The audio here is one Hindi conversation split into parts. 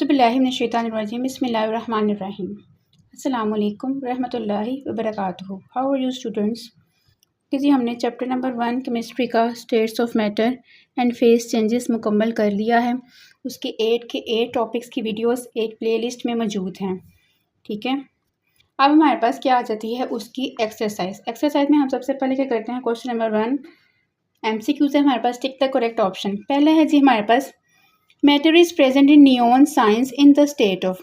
औज़ुबिल्लाहिमिनश्शैतानिर्रजीम बिस्मिल्लाहिर्रहमानिर्रहीम। अस्सलामु अलैकुम रहमतुल्लाहि व बरकातुहू। How are you students? जी हमने चैप्टर नंबर 1 केमिस्ट्री का states of matter and phase changes मुकम्मल कर लिया है। उसके 8 टॉपिक्स की वीडियोस एक प्लेलिस्ट में मौजूद हैं। ठीक है, अब हमारे पास क्या आ जाती है उसकी एक्सरसाइज में हम सबसे पहले क्या करते हैं, क्वेश्चन नंबर 1 MCQ से हमारे पास टिक द करेक्ट ऑप्शन। पहला है जी हमारे पास matter is present in neon signs in the state of.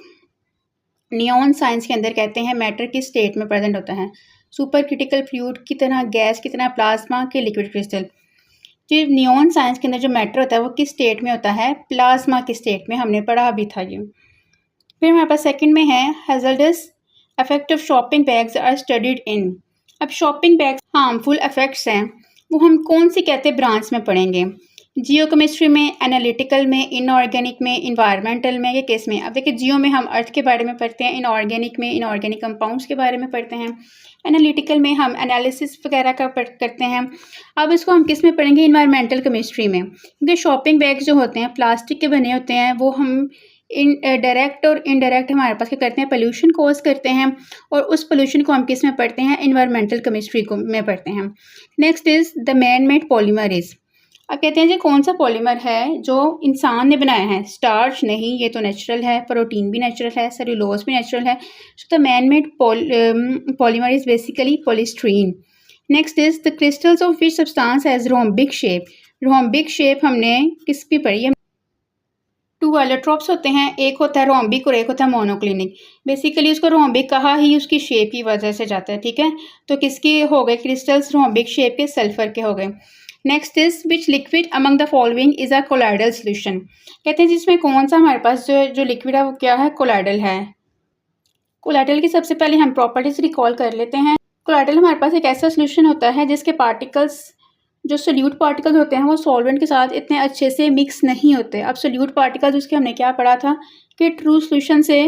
Neon signs के अंदर कहते हैं मैटर किस स्टेट में प्रेजेंट होता है, सुपर क्रिटिकल फ्लूइड की तरह, गैस की तरह, प्लाज्मा के लिक्विड क्रिस्टल। जो नियॉन साइंस के अंदर जो मैटर होता है वो किस स्टेट में होता है, प्लाज्मा के स्टेट में, हमने पढ़ा भी था ये। फिर हमारे पास सेकंड में है hazardous effect of shopping bags are studied in. अब शॉपिंग बैग्स हार्मफुल इफेक्ट्स हैं वो हम कौन सी कहते हैं ब्रांच में पढ़ेंगे, जियोकेमिस्ट्री में, एनालिटिकल में, इनऑर्गेनिक में, इन्वायरमेंटल में, या किस में। अब देखिए जियो में हम अर्थ के बारे में पढ़ते हैं, इनऑर्गेनिक में इनऑर्गेनिक कंपाउंड्स के बारे में पढ़ते हैं, एनालिटिकल में हम एनालिसिस वगैरह का करते हैं। अब इसको हम किस में पढ़ेंगे, इन्वायरमेंटल केमिस्ट्री में। क्योंकि शॉपिंग बैग्स जो होते हैं प्लास्टिक के बने होते हैं, वो हम डायरेक्ट और इनडायरेक्ट हमारे पास क्या करते हैं, पोल्यूशन कॉज करते हैं, और उस पोल्यूशन को हम किस में पढ़ते हैं, इन्वायरमेंटल केमिस्ट्री को में पढ़ते हैं। Next is the man made polymer is. अब कहते हैं जी कौन सा पॉलीमर है जो इंसान ने बनाया है, स्टार्च नहीं, ये तो नेचुरल है, प्रोटीन भी नेचुरल है, सेल्यूलोज भी नेचुरल है। So the man made polymer is basically polystyrene. Next is the crystals of which substance has rhombic shape. Rhombic shape हमने किस भी पढ़ी है, 2 एलोट्रोप्स होते हैं, एक होता है रोम्बिक और एक होता है मोनोक्लिनिक। बेसिकली उसको रोम्बिक कहा ही उसकी शेप की वजह से जाता है। ठीक है, तो किसके हो गए क्रिस्टल्स, रोम्बिक शेप के, सल्फर के हो गए। Next is which liquid among the following is a colloidal solution. कहते हैं जिसमें कौन सा हमारे पास जो लिक्विड है वो क्या है, कोलाइडल है। कोलाइडल की सबसे पहले हम प्रॉपर्टीज रिकॉल कर लेते हैं। कोलाइडल हमारे पास एक ऐसा सोल्यूशन होता है जिसके पार्टिकल्स, जो सोल्यूट पार्टिकल्स होते हैं वो सॉल्वेंट के साथ इतने अच्छे से मिक्स नहीं होते। अब सोल्यूट पार्टिकल्स उसके हमने क्या पढ़ा था कि ट्रू सोल्यूशन से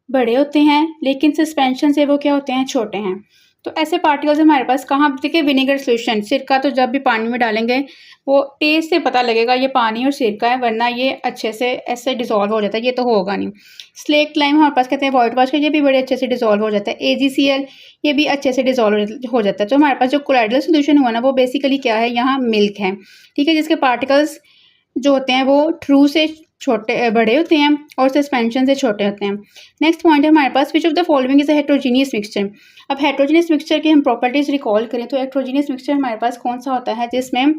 बड़े होते हैं लेकिन सस्पेंशन से वो क्या होते हैं, छोटे हैं। तो ऐसे पार्टिकल्स हमारे पास कहाँ, देखिए विनेगर सोल्यूशन, सिरका तो जब भी पानी में डालेंगे वो टेस्ट से पता लगेगा ये पानी और सिरका है, वरना ये अच्छे से ऐसे डिजोल्व हो जाता है, ये तो होगा नहीं। स्लेक लाइम हमारे पास कहते हैं वाइट वाश का, ये भी बड़े अच्छे से डिजोल्व हो जाता है। AgCl ये भी अच्छे से डिजोल्व हो जाता है। तो हमारे पास जो कोलाइडल सोल्यूशन हुआ ना वो बेसिकली क्या है, यहाँ मिल्क है। ठीक है, जिसके पार्टिकल्स जो होते हैं वो ट्रू से छोटे बड़े होते हैं और सस्पेंशन से छोटे होते हैं। नेक्स्ट पॉइंट है हमारे पास which of the following is a heterogeneous mixture. अब हेट्रोजीनियस मिक्सचर की हम प्रॉपर्टीज रिकॉल करें तो हेट्रोजीनियस मिक्सचर हमारे पास कौन सा होता है जिसमें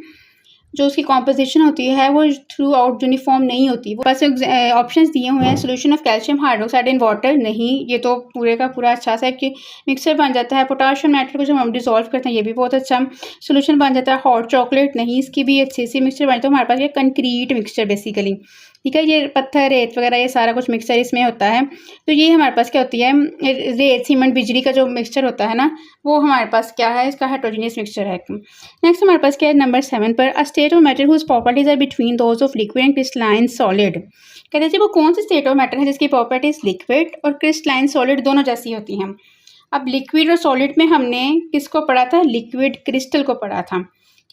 जो उसकी कॉम्पोजिशन होती है वो थ्रू आउट यूनिफॉर्म नहीं होती। वो बस ऑप्शंस दिए हुए हैं, solution of calcium hydroxide in water नहीं, ये तो पूरे का पूरा अच्छा सा एक मिक्सचर बन जाता है। पोटाशियम नाइट्रेट को जब हम डिसॉल्व करते हैं ये भी बहुत अच्छा सोल्यूशन बन जाता है। हॉट चॉकलेट नहीं, इसकी भी अच्छी सी मिक्सचर बन जाता है। हमारे पास ये कंक्रीट मिक्सचर बेसिकली, ठीक है, ये पत्थर रेत वगैरह ये सारा कुछ मिक्सचर इसमें होता है। तो ये हमारे पास क्या होती है, रेत सीमेंट बिजली का जो मिक्सचर होता है ना वो हमारे पास क्या है, इसका हेट्रोजीनियस मिक्सचर है। नेक्स्ट हमारे पास क्या है, नंबर 7 पर a state of matter whose properties are between those of liquid and crystalline solid. कहते हैं जी वो कौन सी स्टेट ऑफ मैटर है जिसकी प्रॉपर्टीज लिक्विड और क्रिस्टलाइन सॉलिड दोनों जैसी होती हैं। अब लिक्विड और सॉलिड में हमने किसको पढ़ा था, लिक्विड क्रिस्टल को पढ़ा था।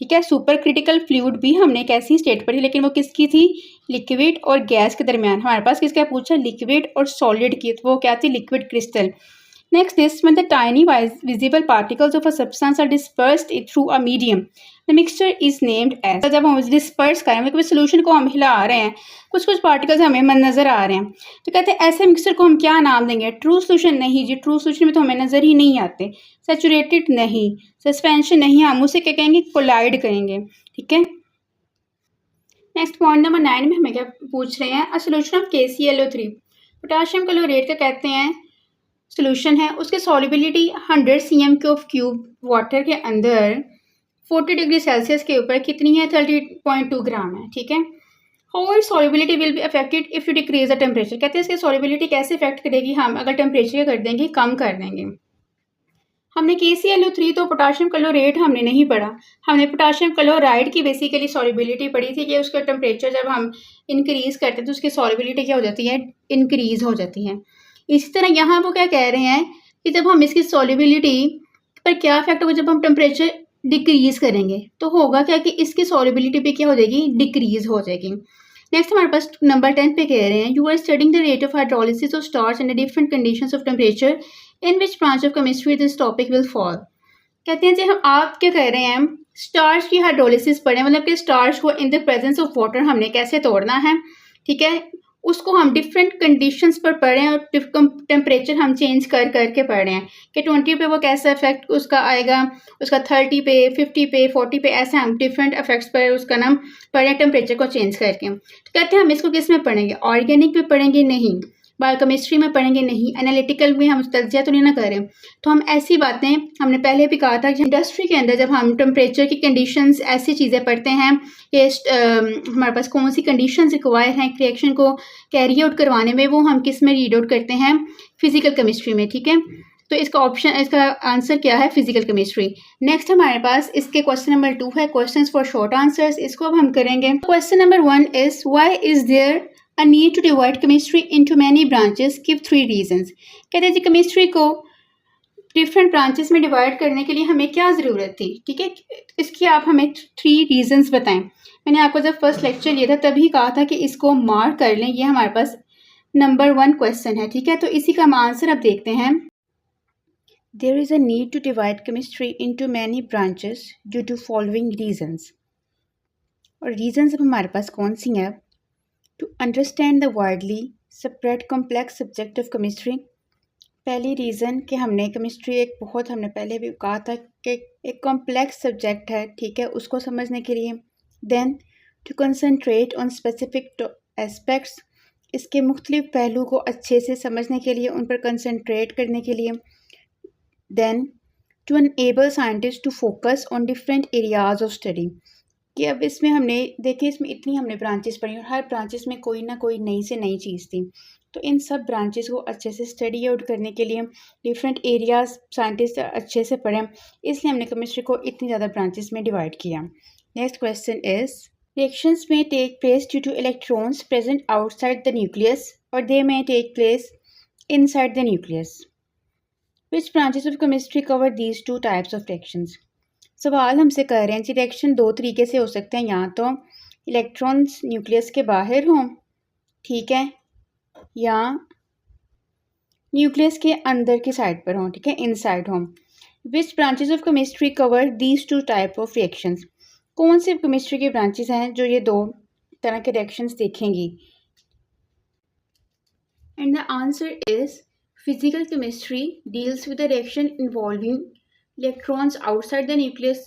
ठीक है, सुपर क्रिटिकल फ्लूइड भी हमने एक ऐसी स्टेट पढ़ी लेकिन वो किसकी थी, लिक्विड और गैस के दरमियान। हमारे पास किसका पूछा, लिक्विड और सॉलिड की, तो वो क्या थी, liquid crystal. Next is when the tiny visible particles of a substance are dispersed through a medium the mixture is named as. जब हम डिस्पर्स करें मतलब सोल्यूशन को हम हिला रहे हैं, कुछ कुछ पार्टिकल्स हमें नजर आ रहे हैं, तो कहते हैं ऐसे मिक्सचर को हम क्या नाम देंगे, ट्रू सोल्यूशन नहीं जी, ट्रू सोल्यूशन में तो हमें नजर ही नहीं आते, सैचुरेटेड नहीं, सस्पेंशन नहीं, हम उसे क्या कहेंगे, कोलाइड करेंगे। ठीक है, नेक्स्ट पॉइंट नंबर 9 में हमें क्या पूछ रहे हैं, a solution of KClO3 potassium chlorate का कहते हैं सोल्यूशन है, उसकी सॉल्युबिलिटी 100 cm³ वाटर के अंदर 40 डिग्री सेल्सियस के ऊपर कितनी है, 30.2 ग्राम है। ठीक है, how it's solubility will be affected if you decrease the temperature. कहते हैं इसकी सॉल्युबिलिटी कैसे इफेक्ट करेगी, हम अगर टेम्परेचर कर देंगे, कम कर देंगे। हमने KClO3 तो पोटाशियम क्लोरेट हमने नहीं पढ़ा, हमने पोटाशियम क्लोराइड की बेसिकली सॉल्युबिलिटी पढ़ी थी कि उसका टेम्परेचर जब हम इंक्रीज़ करते हैं तो उसकी सॉल्युबिलिटी क्या हो जाती है, इंक्रीज़ हो जाती है। इसी तरह यहाँ वो क्या कह रहे हैं कि जब हम इसकी सॉल्युबिलिटी पर क्या इफेक्ट होगा, जब हम टेम्परेचर डिक्रीज़ करेंगे तो होगा क्या कि इसकी सॉल्युबिलिटी भी क्या हो जाएगी, डिक्रीज़ हो जाएगी। नेक्स्ट हमारे पास नंबर 10 पे कह रहे हैं you are studying the rate of hydrolysis of starch and different conditions of temperature in which branch of chemistry this topic will fall. कहते हैं जी हम आप क्या कह रहे हैं स्टार्च की हाइड्रोलिसिस पढ़ें, मतलब कि स्टार्च को in the presence of water हमने कैसे तोड़ना है, ठीक है, उसको हम डिफरेंट कंडीशंस पर पढ़ें और टेम्परेचर हम चेंज कर करके पढ़ रहे हैं कि 20 पे वो कैसा इफेक्ट उसका आएगा, उसका 30 पे 50 पे 40 पे, ऐसे हम डिफरेंट इफेक्ट्स पर उसका नाम पढ़ें टेम्परेचर को चेंज करके। तो कहते हैं हम इसको किस में पढ़ेंगे, ऑर्गेनिक में पढ़ेंगे नहीं, बायोकेमिस्ट्री में पढ़ेंगे नहीं, एनालिटिकल में हम तज्जिया तो नहीं ना करें। तो हम ऐसी बातें हमने पहले भी कहा था कि इंडस्ट्री के अंदर जब हम टेम्परेचर की कंडीशंस ऐसी चीज़ें पढ़ते हैं कि हमारे पास कौन सी कंडीशंस रिक्वायर हैं रिएक्शन को कैरी आउट करवाने में, वो हम किस में रीड आउट करते हैं, फिजिकल केमिस्ट्री में, ठीक है। तो इसका आंसर क्या है, फिजिकल केमिस्ट्री। नेक्स्ट हमारे पास इसके क्वेश्चन नंबर 2 है, क्वेश्चंस फॉर शॉर्ट आंसर्स। इसको अब हम करेंगे। Question number 1 is why is there a need to divide chemistry into many branches, give 3 reasons। कहते हैं जी केमिस्ट्री को डिफरेंट ब्रांचेस में डिवाइड करने के लिए हमें क्या ज़रूरत थी, ठीक है, इसकी आप हमें 3 रीजंस बताएं। मैंने आपको जब फर्स्ट लेक्चर लिया था तभी कहा था कि इसको मार्क कर लें, ये हमारे पास नंबर 1 क्वेश्चन है, ठीक है। तो इसी का हम आंसर अब देखते हैं। There is a need to divide chemistry into many branches due to following reasons. और रीजंस अब हमारे पास कौन सी हैं? To understand the widely spread complex subject of chemistry। पहली रीज़न कि हमने केमिस्ट्री एक बहुत, हमने पहले भी कहा था कि एक कॉम्प्लेक्स सब्जेक्ट है, ठीक है, उसको समझने के लिए। Then to concentrate on specific aspects, इसके मुख्तलिफ पहलू को अच्छे से समझने के लिए, उन पर कंसंट्रेट करने के लिए। Then to enable scientist to focus on different areas of study, कि अब इसमें हमने देखें, इसमें इतनी हमने ब्रांचेस पढ़ी और हर ब्रांचेस में कोई ना कोई नई से नई चीज़ थी। तो इन सब ब्रांचेस को अच्छे से स्टडी आउट करने के लिए डिफरेंट एरियाज साइंटिस्ट अच्छे से पढ़ें, इसलिए हमने केमिस्ट्री को इतनी ज़्यादा ब्रांचेस में डिवाइड किया। नेक्स्ट क्वेश्चन इज रिएक्शंस में take place due to electrons present outside the nucleus और दे में take place inside the nucleus. Which branches of chemistry cover these 2 types of reactions. सवाल हमसे कह रहे हैं रिएक्शन 2 तरीके से हो सकते हैं, या तो इलेक्ट्रॉन्स न्यूक्लियस के बाहर हों, ठीक है, या न्यूक्लियस के अंदर की साइड पर हों, ठीक है, इनसाइड हों। Which branches of chemistry cover these 2 type of reactions. कौन से केमिस्ट्री के ब्रांचेस हैं जो ये 2 तरह के रिएक्शंस देखेंगी? And the answer is physical chemistry deals with the reaction involving electrons outside the nucleus.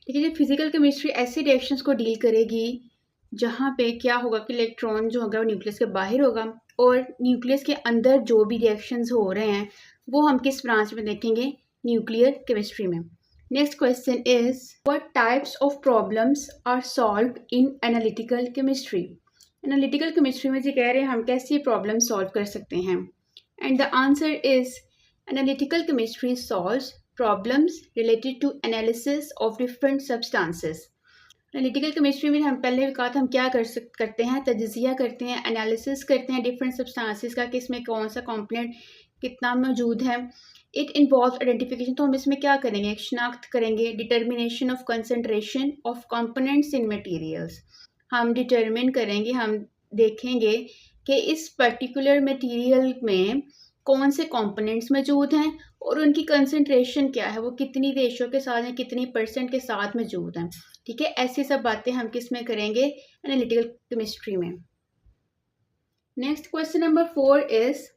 ठीक है, फिजिकल केमिस्ट्री ऐसे रिएक्शंस को डील करेगी जहाँ पे क्या होगा कि इलेक्ट्रॉन जो होगा वो न्यूक्लियस के बाहर होगा, और न्यूक्लियस के अंदर जो भी रिएक्शंस हो रहे हैं वो हम किस ब्रांच में देखेंगे, न्यूक्लियर केमिस्ट्री में। Next question is what types of problems are solved in analytical chemistry. Analytical chemistry में जी कह रहे हैं हम कैसी प्रॉब्लम सॉल्व कर सकते हैं। And the answer is analytical chemistry solves problems related to analysis of different substances. Analytical chemistry में हम पहले भी कहा था हम क्या करते हैं, तज्जिया करते हैं, एनालिसिस करते हैं डिफरेंट सब्सटेंसेस का, कि इसमें कौन सा कॉम्पोनेंट कितना मौजूद है। इट इन्वॉल्व आइडेंटिफिकेशन, तो हम इसमें क्या करेंगे, शनाख्त करेंगे, determination of concentration of components in materials, हम डिटर्मिन करेंगे, हम देखेंगे कि इस पर्टिकुलर मटेरियल में कौन से कंपोनेंट्स मौजूद हैं और उनकी कंसंट्रेशन क्या है, वो कितनी रेशो के साथ हैं, कितनी % के साथ मौजूद हैं। ठीक है, ऐसी सब बातें हम किस में करेंगे, एनालिटिकल केमिस्ट्री में। Next question number 4 is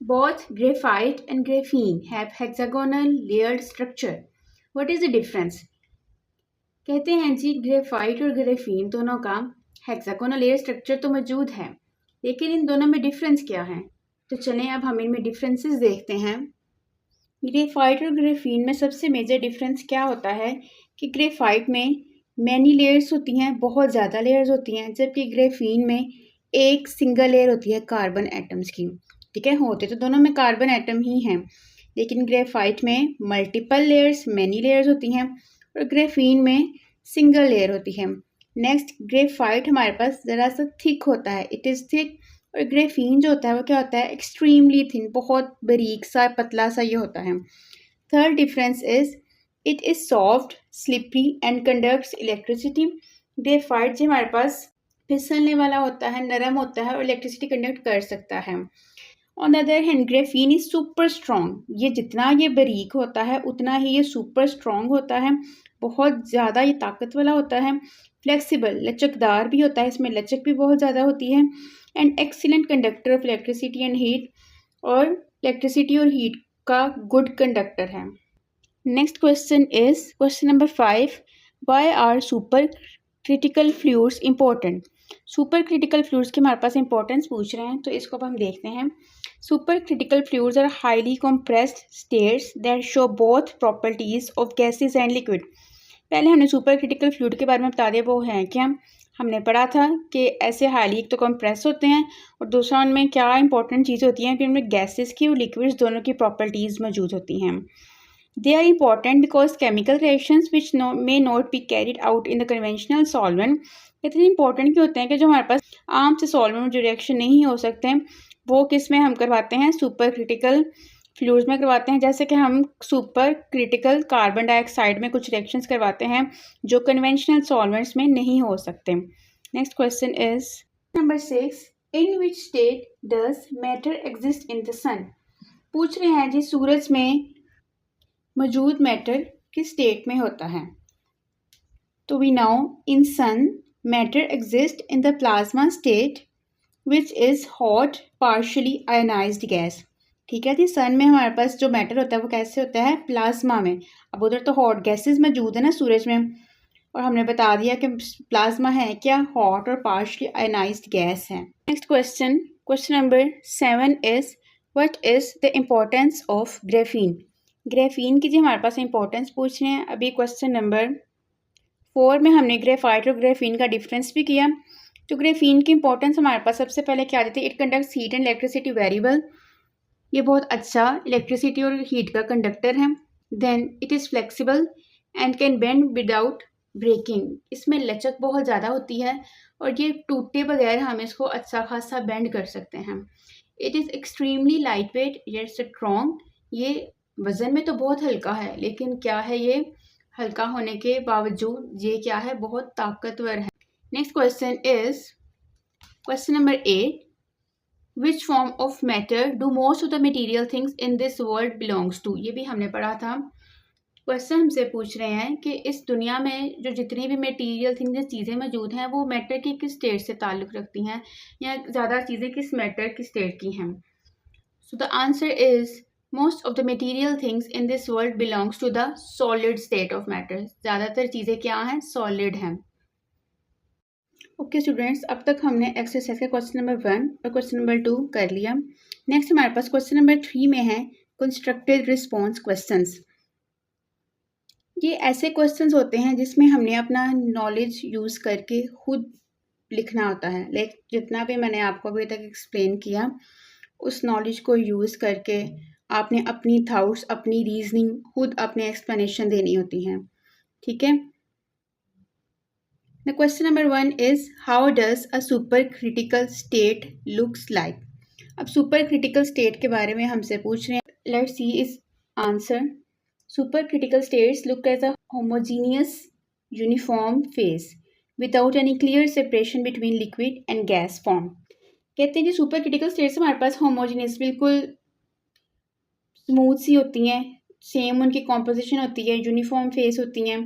both graphite and graphene have hexagonal layered structure, what is the difference. कहते हैं जी ग्रेफाइट और ग्रेफीन दोनों का हेक्सागोनल लेयर स्ट्रक्चर तो मौजूद है, लेकिन इन दोनों में डिफरेंस क्या है। तो चलें अब हम इनमें डिफरेंसेस देखते हैं। ग्रेफाइट और ग्रेफीन में सबसे मेजर डिफरेंस क्या होता है कि ग्रेफाइट में मैनी लेयर्स होती हैं, बहुत ज़्यादा लेयर्स होती हैं, जबकि ग्रेफीन में एक सिंगल लेयर होती है कार्बन एटम्स की। ठीक है, होते तो दोनों में कार्बन एटम ही हैं, लेकिन ग्रेफाइट में मल्टीपल लेयर्स, मैनी लेयर्स होती हैं, और ग्रेफीन में सिंगल लेयर होती है। नेक्स्ट, ग्रेफाइट हमारे पास ज़रा सा थिक होता है, इट इज़ थिक, और ग्रेफीन जो होता है वो क्या होता है, एक्सट्रीमली थिन, बहुत बारीक सा पतला सा ये होता है। Third difference is it is soft, slippery and conducts electricity. Graphite जो हमारे पास फिसलने वाला होता है, नरम होता है और इलेक्ट्रिसिटी कंडक्ट कर सकता है। On the other hand graphene is super strong, ये जितना ये बारीक होता है उतना ही ये सुपर स्ट्रॉन्ग होता है, बहुत ज़्यादा ये ताकत वाला होता है। फ्लेक्सिबल, लचकदार भी होता है, इसमें लचक भी बहुत ज़्यादा होती है। And excellent conductor of electricity and heat, और इलेक्ट्रिसिटी और हीट का गुड कंडक्टर है। Next question is question number 5, why are supercritical fluids important. Supercritical fluids की हमारे पास इंपॉर्टेंस पूछ रहे हैं, तो इसको अब हम देखते हैं। Supercritical fluids are highly compressed states that show both properties of gases and liquid। पहले हमने सुपर क्रिटिकल फ्लूइड के बारे में बता दिया, वो है क्या, हमने पढ़ा था कि ऐसे हाईली एक तो कंप्रेस होते हैं और दूसरा उनमें क्या इंपॉर्टेंट चीज़ होती हैं कि उनमें गैसेस की और लिक्विड्स दोनों की प्रॉपर्टीज़ मौजूद होती हैं। They are important because chemical reactions which may not be carried out in the conventional solvent, इतने इंपॉर्टेंट क्यों होते हैं कि जो हमारे पास आम से सॉल्वेंट में जो रिएक्शन नहीं हो सकते हैं वो किस में हम करवाते हैं, सुपर क्रिटिकल फ्लूइड्स में करवाते हैं। जैसे कि हम सुपर क्रिटिकल कार्बन डाइऑक्साइड में कुछ रिएक्शंस करवाते हैं जो कन्वेंशनल सॉल्वेंट्स में नहीं हो सकते। Next question is number 6, in which state does matter exist in the sun. पूछ रहे हैं जी सूरज में मौजूद मैटर किस स्टेट में होता है। तो we know in sun matter exist in the plasma state which is hot partially ionised gas. ठीक है जी, सन में हमारे पास जो मैटर होता है वो कैसे होता है, प्लाज्मा में। अब उधर तो हॉट गैसेस मौजूद है ना सूरज में, और हमने बता दिया कि प्लाज्मा है क्या, हॉट और पार्शियली आयनाइज्ड गैस है। Next question, question number 7 is what is the importance of graphene. Graphene की जी हमारे पास इंपॉर्टेंस पूछ रहे हैं। अभी क्वेश्चन नंबर 4 में हमने ग्रेफाइट और ग्रेफीन का डिफरेंस भी किया। तो ग्रेफीन की इंपॉर्टेंस हमारे पास सबसे पहले क्या देती है, it conducts heat and electricity variable, ये बहुत अच्छा इलेक्ट्रिसिटी और हीट का कंडक्टर है। Then it is flexible and can bend without breaking, इसमें लचक बहुत ज़्यादा होती है और ये टूटे बगैर हम इसको अच्छा खासा बेंड कर सकते हैं। It is extremely light weight yet strong, ये वज़न में तो बहुत हल्का है लेकिन क्या है, ये हल्का होने के बावजूद ये क्या है, बहुत ताकतवर है। Next question is question number 8, which form of matter do most of the material things in this world belongs to. ये भी हमने पढ़ा था। क्वेश्चन हमसे पूछ रहे हैं कि इस दुनिया में जो जितनी भी मटीरियल थिंग्स चीज़ें मौजूद हैं वो मैटर की किस स्टेट से ताल्लुक़ रखती हैं, या ज़्यादा चीज़ें किस मैटर की स्टेट की हैं। So the answer is most of the material things in this world belongs to the solid state of matter। ज़्यादातर चीज़ें क्या हैं, solid हैं। ओके स्टूडेंट्स, अब तक हमने एक्सरसाइज का क्वेश्चन नंबर 1 और क्वेश्चन नंबर 2 कर लिया। नेक्स्ट हमारे पास क्वेश्चन नंबर 3 में है कंस्ट्रक्टेड रिस्पॉन्स क्वेश्चंस। ये ऐसे क्वेश्चंस होते हैं जिसमें हमने अपना नॉलेज यूज़ करके खुद लिखना होता है। लाइक जितना भी मैंने आपको अभी तक एक्सप्लेन किया उस नॉलेज को यूज़ करके आपने अपनी थाट्स, अपनी रीजनिंग, खुद अपने एक्सप्लेनेशन देनी होती हैं। ठीक है। The question number 1 is how does a supercritical state looks like. अब सुपर क्रिटिकल स्टेट के बारे में हमसे पूछ रहे हैं। Let's see is answer. Supercritical states look as a homogeneous uniform phase without any clear separation between liquid and gas form. कहते हैं कि सुपर क्रिटिकल स्टेट्स हमारे पास होमोजीनियस, बिल्कुल स्मूथ सी होती हैं, सेम उनकी कॉम्पोजिशन होती है, यूनिफॉर्म फेस होती हैं,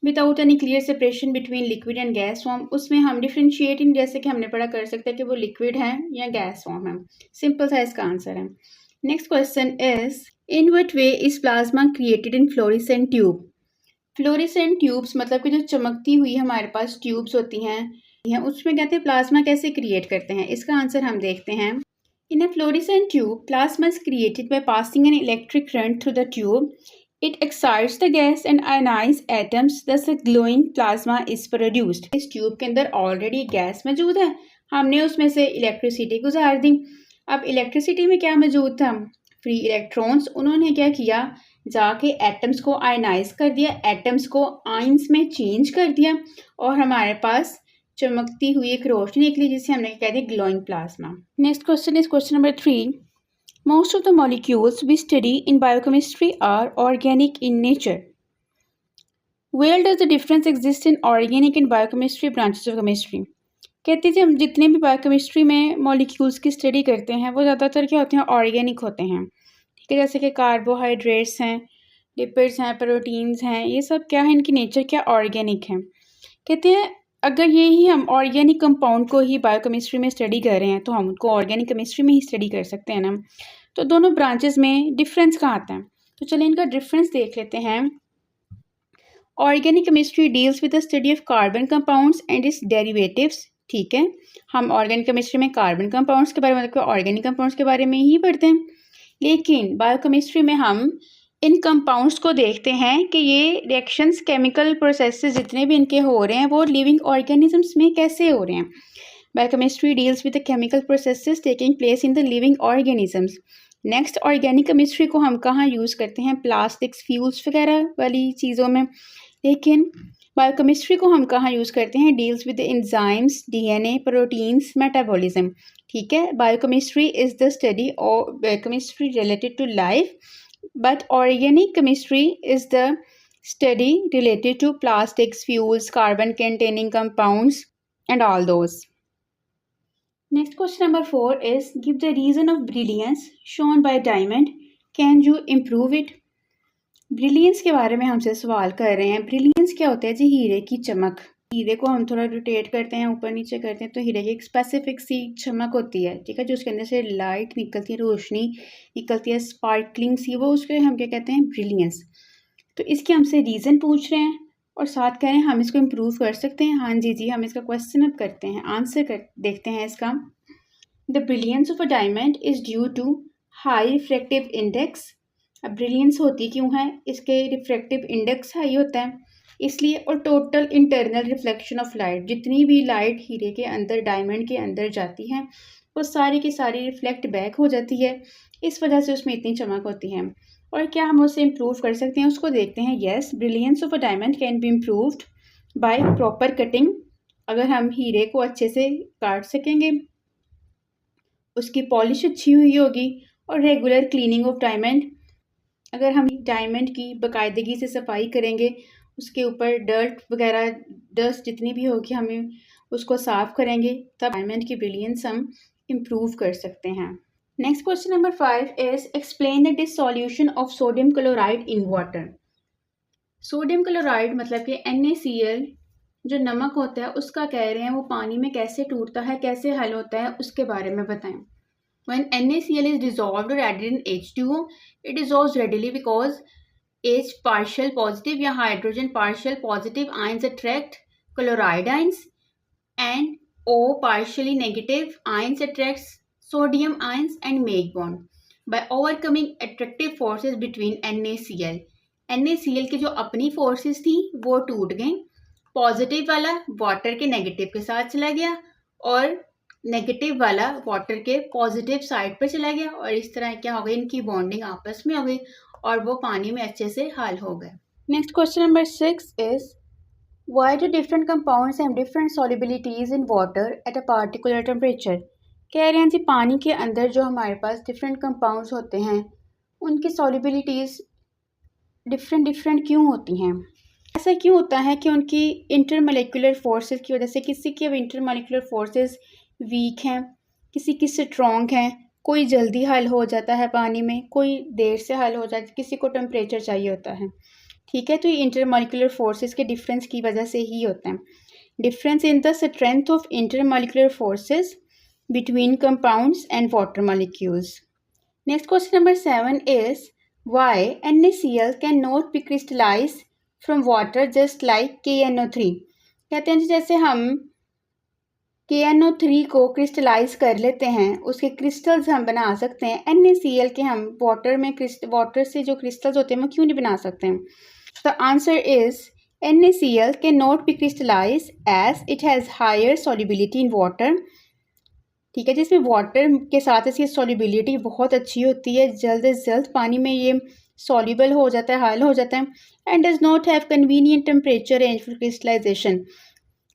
without any clear separation between liquid and gas form. उसमें हम डिफ्रेंशिएटिंग जैसे कि हमने पढ़ा कर सकते हैं कि वो लिक्विड है या गैस फॉर्म है। सिंपल सा इसका आंसर है। Next question is in what way is plasma created in fluorescent tube. Fluorescent tubes मतलब कि जो चमकती हुई हमारे पास ट्यूब्स होती हैं उसमें कहते हैं प्लाज्मा कैसे क्रिएट करते हैं। इसका आंसर हम देखते हैं। In a fluorescent tube, plasma is created by passing an electric current through the tube. It excites the gas and ionized atoms, thus a glowing plasma is produced. इस ट्यूब के अंदर ऑलरेडी गैस मौजूद है, हमने उसमें से इलेक्ट्रिसिटी गुजार दी। अब इलेक्ट्रिसिटी में क्या मौजूद था, फ्री इलेक्ट्रॉन्स। उन्होंने क्या किया, जाके एटम्स को आयनाइज कर दिया, एटम्स को आयंस में चेंज कर दिया और हमारे पास चमकती हुई एक रोशनी निकली जिसे हमने कहते हैं glowing plasma. Next question is question number 3। Most of the molecules we study in biochemistry are organic in nature. Where does the difference exist in organic and biochemistry branches of chemistry. कहते हैं हम जितने भी बायोकेमिस्ट्री में मॉलिक्यूल्स की स्टडी करते हैं वो ज़्यादातर क्या होते हैं, ऑर्गेनिक होते हैं। ठीक है, जैसे कि कार्बोहाइड्रेट्स हैं, लिपिड्स हैं, प्रोटीन्स हैं, ये सब क्या है, इनकी नेचर क्या ऑर्गेनिक है। कहते हैं अगर ये ही हम ऑर्गेनिक कंपाउंड को ही बायोकेमिस्ट्री में स्टडी कर रहे हैं तो हम उनको ऑर्गेनिक केमिस्ट्री में ही स्टडी कर सकते हैं ना। तो दोनों ब्रांचेस में डिफरेंस कहाँ आता है, तो चलिए इनका डिफरेंस देख लेते हैं। Organic chemistry deals with the study of carbon compounds and it's derivatives. ठीक है, हम ऑर्गेनिक केमिस्ट्री में कार्बन कंपाउंड्स के बारे में, मतलब ऑर्गेनिक कंपाउंड्स के बारे में ही पढ़ते हैं। लेकिन बायोकेमिस्ट्री में हम इन कंपाउंड्स को देखते हैं कि ये रिएक्शंस, केमिकल प्रोसेसेस जितने भी इनके हो रहे हैं वो लिविंग ऑर्गेनिजम्स में कैसे हो रहे हैं। Biochemistry deals with the chemical processes taking place in the living organisms. Next, organic chemistry को हम कहाँ यूज़ करते हैं, प्लास्टिक्स, फ्यूल्स वगैरह वाली चीज़ों में। लेकिन बायोकेमिस्ट्री को हम कहाँ यूज़ करते हैं, deals with enzymes, DNA, proteins, metabolism. ठीक है, बायोकेमिस्ट्री इज़ द स्टडी और biochemistry related to life, but organic chemistry is the study related to plastics, fuels, carbon containing compounds and all those. Next question number 4 is give the reason of brilliance shown by diamond, can you improve it? Brilliance के बारे में हमसे सवाल कर रहे हैं। ब्रिलियंस क्या होता है जी, हीरे की चमक। हीरे को हम थोड़ा रोटेट करते हैं, ऊपर नीचे करते हैं तो हीरे की एक स्पेसिफिक सी चमक होती है। ठीक है, जो उसके अंदर से लाइट निकलती है, रोशनी निकलती है, स्पार्कलिंग सी, वो उसके हम क्या कहते हैं, ब्रिलियंस। तो इसके हमसे रीज़न पूछ रहे हैं और साथ कह रहे हैं हम इसको इम्प्रूव कर सकते हैं। हाँ जी, हम इसका क्वेश्चन अब करते हैं, आंसर कर देखते हैं इसका। The brilliance of a diamond is due to high refractive index. अब ब्रिलियंस होती क्यों है, इसके रिफ्रैक्टिव इंडेक्स हाई होता है इसलिए, और total internal reflection of light, जितनी भी लाइट हीरे के अंदर, डायमंड के अंदर जाती है वो सारी की सारी रिफ्लेक्ट बैक हो जाती है, इस वजह से उसमें इतनी चमक होती है। और क्या हम उसे इम्प्रूव कर सकते हैं, उसको देखते हैं। Yes, brilliance of a diamond can be improved by proper cutting. अगर हम हीरे को अच्छे से काट सकेंगे, उसकी पॉलिश अच्छी हुई होगी, और रेगुलर क्लीनिंग ऑफ डायमंड, अगर हम डायमंड की बाकायदगी से सफाई करेंगे, उसके ऊपर डर्ट वगैरह, डस्ट जितनी भी होगी, हमें उसको साफ़ करेंगे, तब डायमंड की ब्रिलियंस हम इम्प्रूव कर सकते हैं। Next question number 5 is explain the dissolution of sodium chloride in water. Sodium chloride मतलब कि NaCl जो नमक होता है उसका कह रहे हैं वो पानी में कैसे टूटता है, कैसे हल होता है, उसके बारे में बताएं। When NaCl is dissolved or added in H2O, it dissolves readily because H partial positive या hydrogen partial positive ions attract chloride ions and O partially negative ions attracts sodium ions and make bond by overcoming attractive forces between NaCl. NaCl की जो अपनी forces थी वो टूट गई, पॉजिटिव वाला वाटर के नेगेटिव के साथ चला गया और नेगेटिव वाला वाटर के पॉजिटिव साइड पर चला गया, और इस तरह क्या हो गई, इनकी बॉन्डिंग आपस में हो गई और वो पानी में अच्छे से हल हो गए। Next question number 6 is why do different compounds have different solubilities in water at a particular temperature. कह रहे हैं जी पानी के अंदर जो हमारे पास डिफरेंट कंपाउंड्स होते हैं उनकी सॉल्युबिलिटीज डिफरेंट क्यों होती हैं। ऐसा क्यों होता है कि उनकी इंटरमोलिकुलर फोर्सेस की वजह से, किसी की अब इंटरमोलिकुलर फोर्सेस वीक हैं, किसी की स्ट्रॉन्ग हैं, कोई जल्दी हल हो जाता है पानी में, कोई देर से हल हो जाता है, किसी को टेम्परेचर चाहिए होता है। ठीक है, तो ये इंटरमोलिकुलर फोर्सेस के डिफरेंस की वजह से ही होता है। Difference in the strength of intermolecular forces between compounds and water molecules. Next question number 7 is why NaCl can not be crystallise from water just like KNO3। कहते हैं जैसे हम KNO3 को क्रिस्टलाइज कर लेते हैं, उसके क्रिस्टल्स हम बना सकते हैं, NaCl के हम वाटर से जो क्रिस्टल्स होते हैं वो क्यों नहीं बना सकते हैं। The answer is NaCl can not be crystallize as it has higher solubility in water. ठीक है, जिसमें वाटर के साथ इसकी सॉल्युबिलिटी बहुत अच्छी होती है, जल्द से जल्द पानी में ये सॉल्युबल हो जाता है, हल हो जाता है, and does not have convenient temperature range for crystallisation.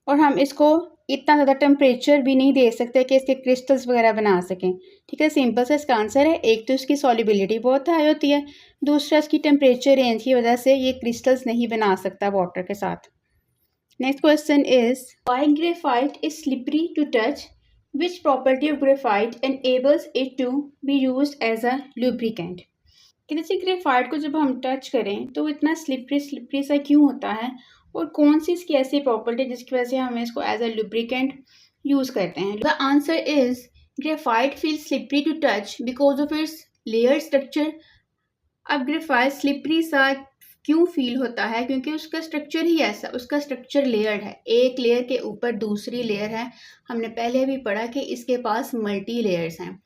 और हम इसको इतना ज़्यादा टेम्परेचर भी नहीं दे सकते कि इसके क्रिस्टल्स वगैरह बना सकें। ठीक है, सिंपल सा इसका आंसर है, एक तो इसकी सॉल्युबिलिटी बहुत हाई होती है, दूसरा इसकी टेम्परेचर रेंज की वजह से ये क्रिस्टल्स नहीं बना सकता वाटर के साथ। Next question is, why graphite is slippery to touch? Which property of graphite enables it to be used as a lubricant? कि जैसे ग्रेफाइट को जब हम टच करें तो वो इतना स्लिपरी सा क्यों होता है, और कौन सी इसकी ऐसी प्रॉपर्टी है जिसकी वजह से हम इसको एज अ लुब्रिकेंट यूज़ करते हैं? The answer is graphite feel slippery to touch because of its layer structure. अब ग्रेफाइट स्लिपरी सा क्यों फील होता है? क्योंकि उसका स्ट्रक्चर ही ऐसा, उसका स्ट्रक्चर लेयर्ड है, एक लेयर के ऊपर दूसरी लेयर है। हमने पहले भी पढ़ा कि इसके पास मल्टी लेयर्स हैं।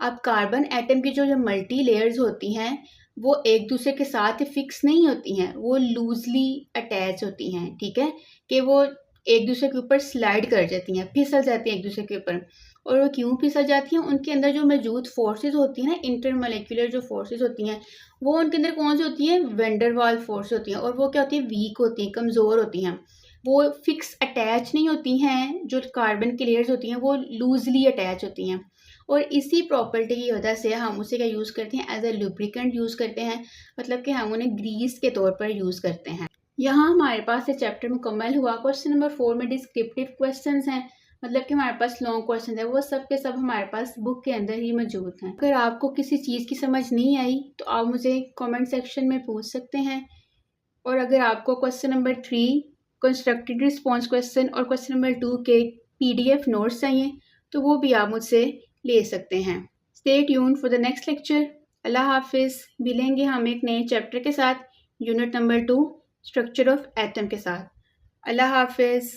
अब कार्बन एटम की जो मल्टी लेयर्स होती हैं वो एक दूसरे के साथ फिक्स नहीं होती हैं, वो लूजली अटैच होती हैं, ठीक है, कि वो एक दूसरे के ऊपर स्लाइड कर जाती हैं, फिसल जाती हैं एक दूसरे के ऊपर। और वो क्यों फिसल जाती हैं? उनके अंदर जो मौजूद फोर्सेस होती हैं ना, इंटरमोलिकुलर जो फोर्सेस होती हैं, वो उनके अंदर कौन सी होती हैं? वेंडरवाल फोर्स होती हैं, और वो क्या होती है? वीक होती हैं, कमज़ोर होती हैं, वो फिक्स अटैच नहीं होती हैं। जो कार्बन की लेयर्स होती हैं वो लूजली अटैच होती हैं, और इसी प्रॉपर्टी की वजह से हम उसे क्या यूज़ करते हैं? एज अ लुब्रिकेंट यूज़ करते हैं, मतलब कि हम उन्हें ग्रीस के तौर पर यूज़ करते हैं। यहाँ हमारे पास ये चैप्टर मुकम्मल हुआ। क्वेश्चन नंबर 4 में डिस्क्रिप्टिव क्वेश्चंस हैं, मतलब कि हमारे पास लॉन्ग क्वेश्चन है, वो सब के सब हमारे पास बुक के अंदर ही मौजूद हैं। अगर आपको किसी चीज़ की समझ नहीं आई तो आप मुझे कमेंट सेक्शन में पूछ सकते हैं, और अगर आपको question number 3 constructed response question और क्वेश्चन नंबर 2 के PDF नोट्स चाहिए तो वो भी आप मुझसे ले सकते हैं। Stay tuned for the next lecture. अल्लाह हाफिज़। मिलेंगे हम एक नए चैप्टर के साथ, unit number 2 structure of atom के साथ। अल्लाह हाफिज़।